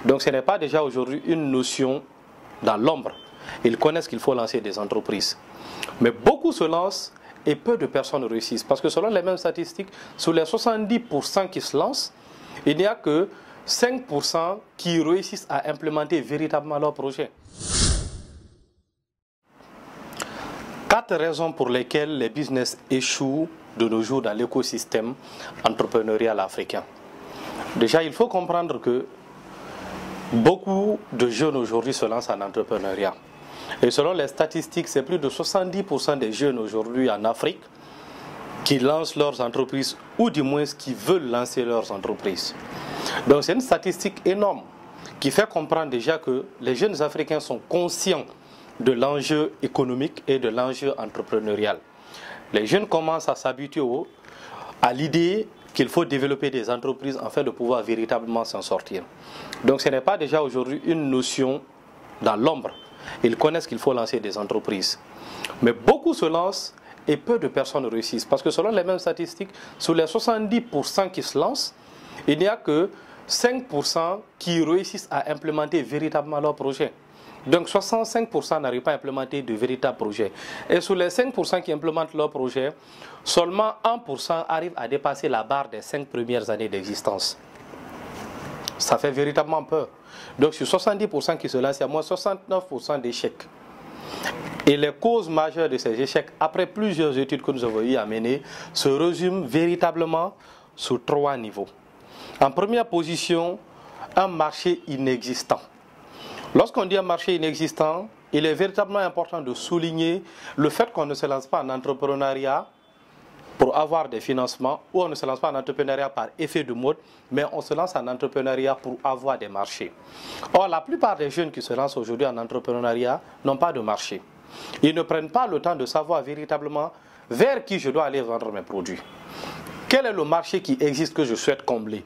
Donc ce n'est pas déjà aujourd'hui une notion dans l'ombre. Ils connaissent qu'il faut lancer des entreprises. Mais beaucoup se lancent et peu de personnes réussissent. Parce que selon les mêmes statistiques, sur les 70% qui se lancent, il n'y a que 5% qui réussissent à implémenter véritablement leur projet. 4 raisons pour lesquelles les business échouent de nos jours dans l'écosystème entrepreneurial africain. Déjà, il faut comprendre que beaucoup de jeunes aujourd'hui se lancent en entrepreneuriat. Et selon les statistiques, c'est plus de 70% des jeunes aujourd'hui en Afrique qui lancent leurs entreprises ou du moins qui veulent lancer leurs entreprises. Donc c'est une statistique énorme qui fait comprendre déjà que les jeunes Africains sont conscients de l'enjeu économique et de l'enjeu entrepreneurial. Les jeunes commencent à s'habituer à l'idée qu'il faut développer des entreprises afin de pouvoir véritablement s'en sortir. Donc ce n'est pas déjà aujourd'hui une notion dans l'ombre. Ils connaissent qu'il faut lancer des entreprises. Mais beaucoup se lancent et peu de personnes réussissent. Parce que selon les mêmes statistiques, sur les 70% qui se lancent, il n'y a que 5% qui réussissent à implémenter véritablement leur projet. Donc 65% n'arrivent pas à implémenter de véritables projets. Et sur les 5% qui implémentent leur projet, seulement 1% arrivent à dépasser la barre des 5 premières années d'existence. Ça fait véritablement peur. Donc sur 70% qui se lancent, il y a moins 69% d'échecs. Et les causes majeures de ces échecs, après plusieurs études que nous avons eu à mener, se résument véritablement sur 3 niveaux. En première position, un marché inexistant. Lorsqu'on dit un marché inexistant, il est véritablement important de souligner le fait qu'on ne se lance pas en entrepreneuriat pour avoir des financements ou on ne se lance pas en entrepreneuriat par effet de mode, mais on se lance en entrepreneuriat pour avoir des marchés. Or, la plupart des jeunes qui se lancent aujourd'hui en entrepreneuriat n'ont pas de marché. Ils ne prennent pas le temps de savoir véritablement vers qui je dois aller vendre mes produits. Quel est le marché qui existe que je souhaite combler?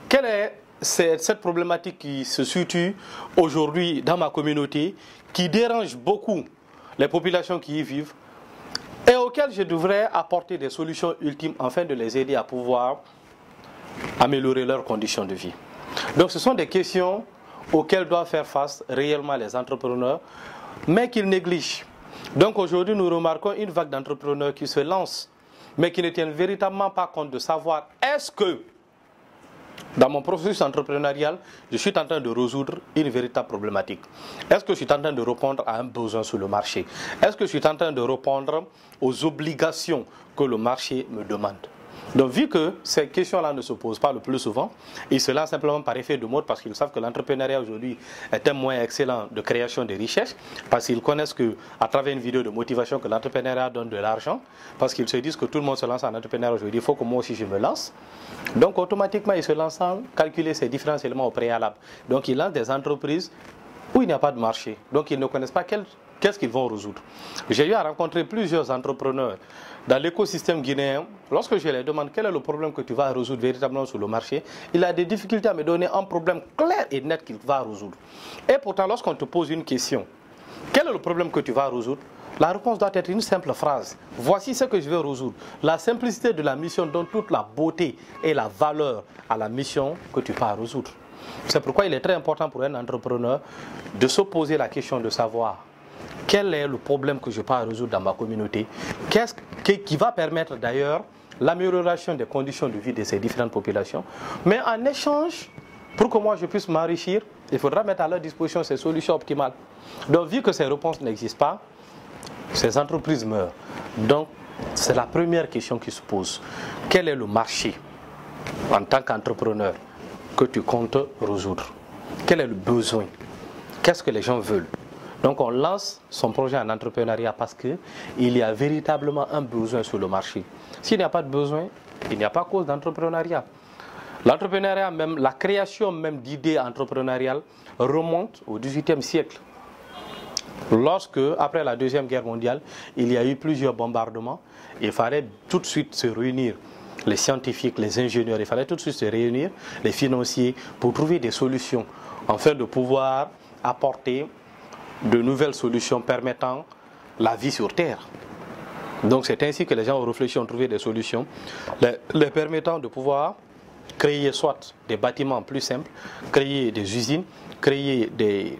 Quelle est cette problématique qui se situe aujourd'hui dans ma communauté, qui dérange beaucoup les populations qui y vivent et auxquelles je devrais apporter des solutions ultimes afin de les aider à pouvoir améliorer leurs conditions de vie. Donc ce sont des questions auxquelles doivent faire face réellement les entrepreneurs, mais qu'ils négligent. Donc aujourd'hui, nous remarquons une vague d'entrepreneurs qui se lancent, mais qui ne tiennent véritablement pas compte de savoir est-ce que dans mon processus entrepreneurial, je suis en train de résoudre une véritable problématique. Est-ce que je suis en train de répondre à un besoin sur le marché? Est-ce que je suis en train de répondre aux obligations que le marché me demande? Donc, vu que ces questions-là ne se posent pas le plus souvent, ils se lancent simplement par effet de mode parce qu'ils savent que l'entrepreneuriat aujourd'hui est un moyen excellent de création de richesses, parce qu'ils connaissent qu'à travers une vidéo de motivation que l'entrepreneuriat donne de l'argent, parce qu'ils se disent que tout le monde se lance en entrepreneuriat aujourd'hui, il faut que moi aussi je me lance. Donc, automatiquement, ils se lancent sans calculer ces différents éléments au préalable. Donc, ils lancent des entreprises où il n'y a pas de marché. Donc, ils ne connaissent pas qu'est-ce qu'ils vont résoudre. J'ai eu à rencontrer plusieurs entrepreneurs dans l'écosystème guinéen. Lorsque je les demande quel est le problème que tu vas résoudre véritablement sur le marché, il a des difficultés à me donner un problème clair et net qu'il va résoudre. Et pourtant, lorsqu'on te pose une question, quel est le problème que tu vas résoudre? La réponse doit être une simple phrase. Voici ce que je vais résoudre. La simplicité de la mission donne toute la beauté et la valeur à la mission que tu vas résoudre. C'est pourquoi il est très important pour un entrepreneur de se poser la question de savoir quel est le problème que je peux résoudre dans ma communauté, qui va permettre d'ailleurs l'amélioration des conditions de vie de ces différentes populations. Mais en échange, pour que moi je puisse m'enrichir, il faudra mettre à leur disposition ces solutions optimales. Donc vu que ces réponses n'existent pas, ces entreprises meurent. Donc c'est la première question qui se pose. Quel est le marché en tant qu'entrepreneur que tu comptes résoudre? Quel est le besoin? Qu'est-ce que les gens veulent? Donc on lance son projet en entrepreneuriat parce qu'il y a véritablement un besoin sur le marché. S'il n'y a pas de besoin, il n'y a pas cause d'entrepreneuriat. L'entrepreneuriat même, la création même d'idées entrepreneuriales remonte au XVIIIe siècle. Lorsque, après la Deuxième Guerre mondiale, il y a eu plusieurs bombardements, il fallait tout de suite se réunir. Les scientifiques, les ingénieurs, il fallait tout de suite se réunir, les financiers, pour trouver des solutions, afin de pouvoir apporter de nouvelles solutions permettant la vie sur Terre. Donc c'est ainsi que les gens ont réfléchi, ont trouvé des solutions les permettant de pouvoir créer soit des bâtiments plus simples, créer des usines, créer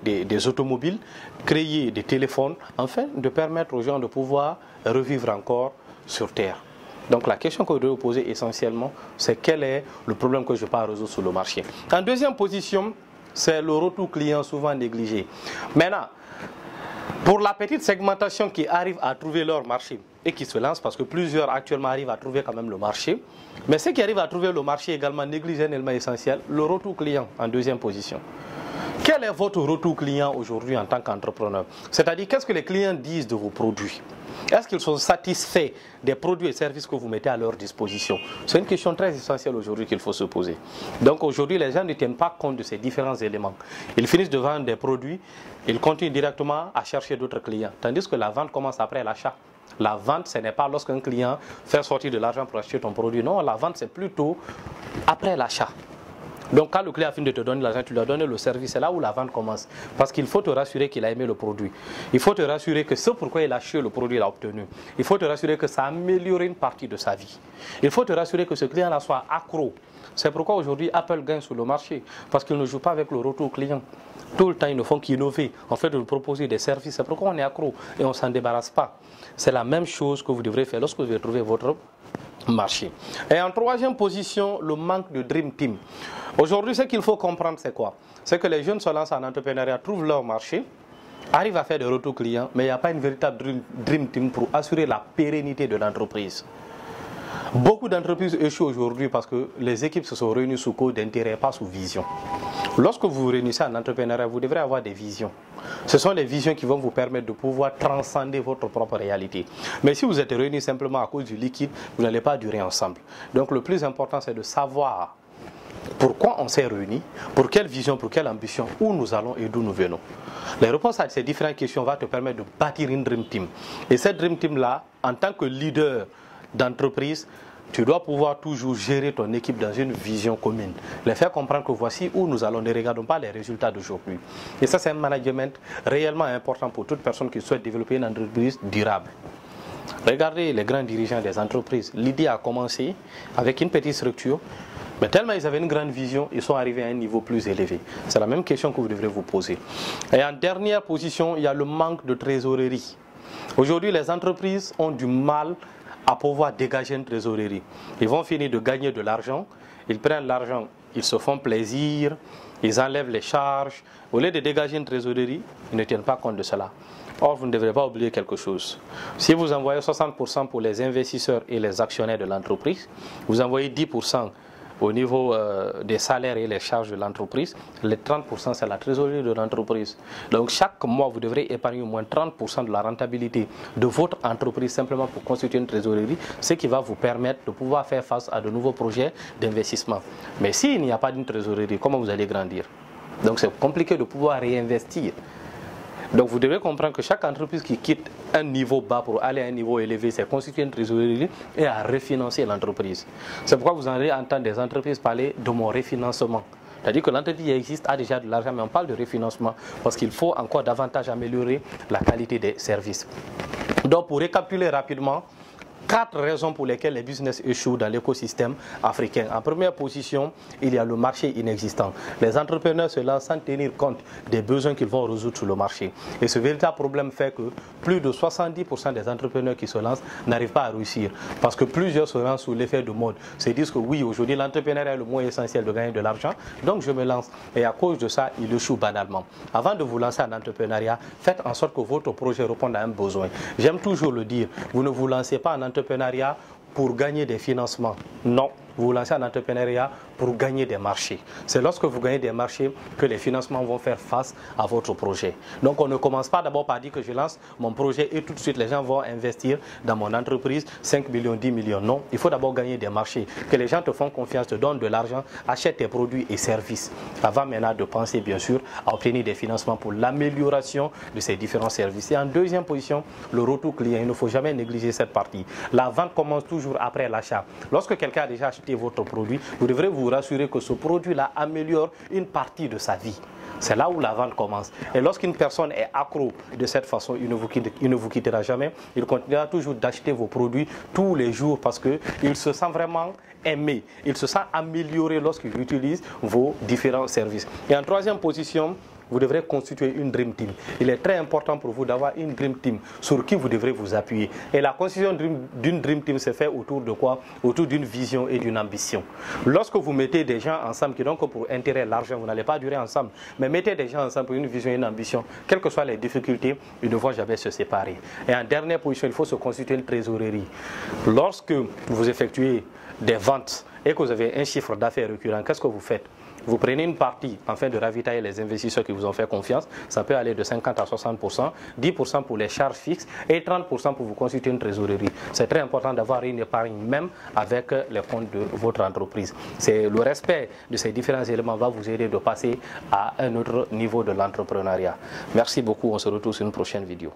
des automobiles, créer des téléphones, afin de permettre aux gens de pouvoir revivre encore sur Terre. Donc la question que je dois vous poser essentiellement, c'est quel est le problème que je peux résoudre sur le marché. En deuxième position, c'est le retour client souvent négligé. Maintenant, pour la petite segmentation qui arrive à trouver leur marché et qui se lance, parce que plusieurs actuellement arrivent à trouver quand même le marché, mais ceux qui arrivent à trouver le marché également négligent un élément essentiel, le retour client en deuxième position. Quel est votre retour client aujourd'hui en tant qu'entrepreneur? C'est-à-dire, qu'est-ce que les clients disent de vos produits? Est-ce qu'ils sont satisfaits des produits et services que vous mettez à leur disposition? C'est une question très essentielle aujourd'hui qu'il faut se poser. Donc aujourd'hui, les gens ne tiennent pas compte de ces différents éléments. Ils finissent de vendre des produits, ils continuent directement à chercher d'autres clients. Tandis que la vente commence après l'achat. La vente, ce n'est pas lorsqu'un client fait sortir de l'argent pour acheter ton produit. Non, la vente, c'est plutôt après l'achat. Donc quand le client a fini de te donner l'argent, tu lui as donné le service, c'est là où la vente commence. Parce qu'il faut te rassurer qu'il a aimé le produit. Il faut te rassurer que ce pourquoi il a acheté le produit, il a obtenu. Il faut te rassurer que ça a amélioré une partie de sa vie. Il faut te rassurer que ce client-là soit accro. C'est pourquoi aujourd'hui Apple gagne sur le marché. Parce qu'il ne joue pas avec le retour client. Tout le temps, ils ne font qu'innover. En fait, de nous proposer des services. C'est pourquoi on est accro et on ne s'en débarrasse pas. C'est la même chose que vous devrez faire lorsque vous devez trouver votre marché. Et en troisième position, le manque de Dream Team. Aujourd'hui, ce qu'il faut comprendre, c'est quoi? C'est que les jeunes se lancent en entrepreneuriat, trouvent leur marché, arrivent à faire des retours clients, mais il n'y a pas une véritable Dream Team pour assurer la pérennité de l'entreprise. Beaucoup d'entreprises échouent aujourd'hui parce que les équipes se sont réunies sous code d'intérêt, pas sous vision. Lorsque vous vous réunissez en entrepreneuriat, vous devrez avoir des visions. Ce sont les visions qui vont vous permettre de pouvoir transcender votre propre réalité. Mais si vous êtes réunis simplement à cause du liquide, vous n'allez pas durer ensemble. Donc le plus important, c'est de savoir pourquoi on s'est réunis, pour quelle vision, pour quelle ambition, où nous allons et d'où nous venons. Les réponses à ces différentes questions vont te permettre de bâtir une Dream Team. Et cette Dream Team-là, en tant que leader d'entreprise, tu dois pouvoir toujours gérer ton équipe dans une vision commune. Les faire comprendre que voici où nous allons, ne regardons pas les résultats d'aujourd'hui. Et ça, c'est un management réellement important pour toute personne qui souhaite développer une entreprise durable. Regardez les grands dirigeants des entreprises. L'idée a commencé avec une petite structure, mais tellement ils avaient une grande vision, ils sont arrivés à un niveau plus élevé. C'est la même question que vous devrez vous poser. Et en dernière position, il y a le manque de trésorerie. Aujourd'hui, les entreprises ont du mal à pouvoir dégager une trésorerie. Ils vont finir de gagner de l'argent, ils prennent l'argent, ils se font plaisir, ils enlèvent les charges. Au lieu de dégager une trésorerie, ils ne tiennent pas compte de cela. Or, vous ne devrez pas oublier quelque chose. Si vous envoyez 60% pour les investisseurs et les actionnaires de l'entreprise, vous envoyez 10% au niveau des salaires et les charges de l'entreprise, les 30% c'est la trésorerie de l'entreprise. Donc chaque mois, vous devrez épargner au moins 30% de la rentabilité de votre entreprise simplement pour constituer une trésorerie, ce qui va vous permettre de pouvoir faire face à de nouveaux projets d'investissement. Mais s'il n'y a pas d'une trésorerie, comment vous allez grandir? Donc c'est compliqué de pouvoir réinvestir. Donc vous devez comprendre que chaque entreprise qui quitte un niveau bas pour aller à un niveau élevé, c'est constituer une trésorerie et à refinancer l'entreprise. C'est pourquoi vous allez entendre des entreprises parler de mon refinancement. C'est-à-dire que l'entreprise existe, a déjà de l'argent, mais on parle de refinancement parce qu'il faut encore davantage améliorer la qualité des services. Donc pour récapituler rapidement, 4 raisons pour lesquelles les business échouent dans l'écosystème africain. En première position, il y a le marché inexistant. Les entrepreneurs se lancent sans tenir compte des besoins qu'ils vont résoudre sur le marché. Et ce véritable problème fait que plus de 70% des entrepreneurs qui se lancent n'arrivent pas à réussir. Parce que plusieurs se lancent sous l'effet de mode. Se disent que oui, aujourd'hui, l'entrepreneuriat est le moyen essentiel de gagner de l'argent. Donc je me lance. Et à cause de ça, ils échouent banalement. Avant de vous lancer en entrepreneuriat, faites en sorte que votre projet réponde à un besoin. J'aime toujours le dire, vous ne vous lancez pas en entrepreneuriat pour gagner des financements. Non, vous vous lancez en entrepreneuriat pour gagner des marchés. C'est lorsque vous gagnez des marchés que les financements vont faire face à votre projet. Donc on ne commence pas d'abord par dire que je lance mon projet et tout de suite les gens vont investir dans mon entreprise 5 millions, 10 millions. Non, il faut d'abord gagner des marchés. Que les gens te font confiance, te donnent de l'argent, achètent tes produits et services. Avant maintenant de penser bien sûr à obtenir des financements pour l'amélioration de ces différents services. Et en deuxième position, le retour client. Il ne faut jamais négliger cette partie. La vente commence toujours après l'achat. Lorsque quelqu'un a déjà acheté votre produit, vous devrez vous rassurer que ce produit-là améliore une partie de sa vie. C'est là où la vente commence. Et lorsqu'une personne est accro de cette façon, il ne vous quittera jamais. Il continuera toujours d'acheter vos produits tous les jours parce qu'il se sent vraiment aimé. Il se sent amélioré lorsqu'il utilise vos différents services. Et en troisième position, vous devrez constituer une Dream Team. Il est très important pour vous d'avoir une Dream Team sur qui vous devrez vous appuyer. Et la constitution d'une Dream Team se fait autour de quoi? Autour d'une vision et d'une ambition. Lorsque vous mettez des gens ensemble qui donc pour intérêt l'argent, vous n'allez pas durer ensemble, mais mettez des gens ensemble pour une vision et une ambition, quelles que soient les difficultés, ils ne vont jamais se séparer. Et en dernière position, il faut se constituer une trésorerie. Lorsque vous effectuez des ventes et que vous avez un chiffre d'affaires récurrent, qu'est-ce que vous faites? Vous prenez une partie afin de ravitailler les investisseurs qui vous ont fait confiance. Ça peut aller de 50 à 60%, 10% pour les charges fixes et 30% pour vous constituer une trésorerie. C'est très important d'avoir une épargne même avec les comptes de votre entreprise. C'est le respect de ces différents éléments va vous aider de passer à un autre niveau de l'entrepreneuriat. Merci beaucoup. On se retrouve sur une prochaine vidéo.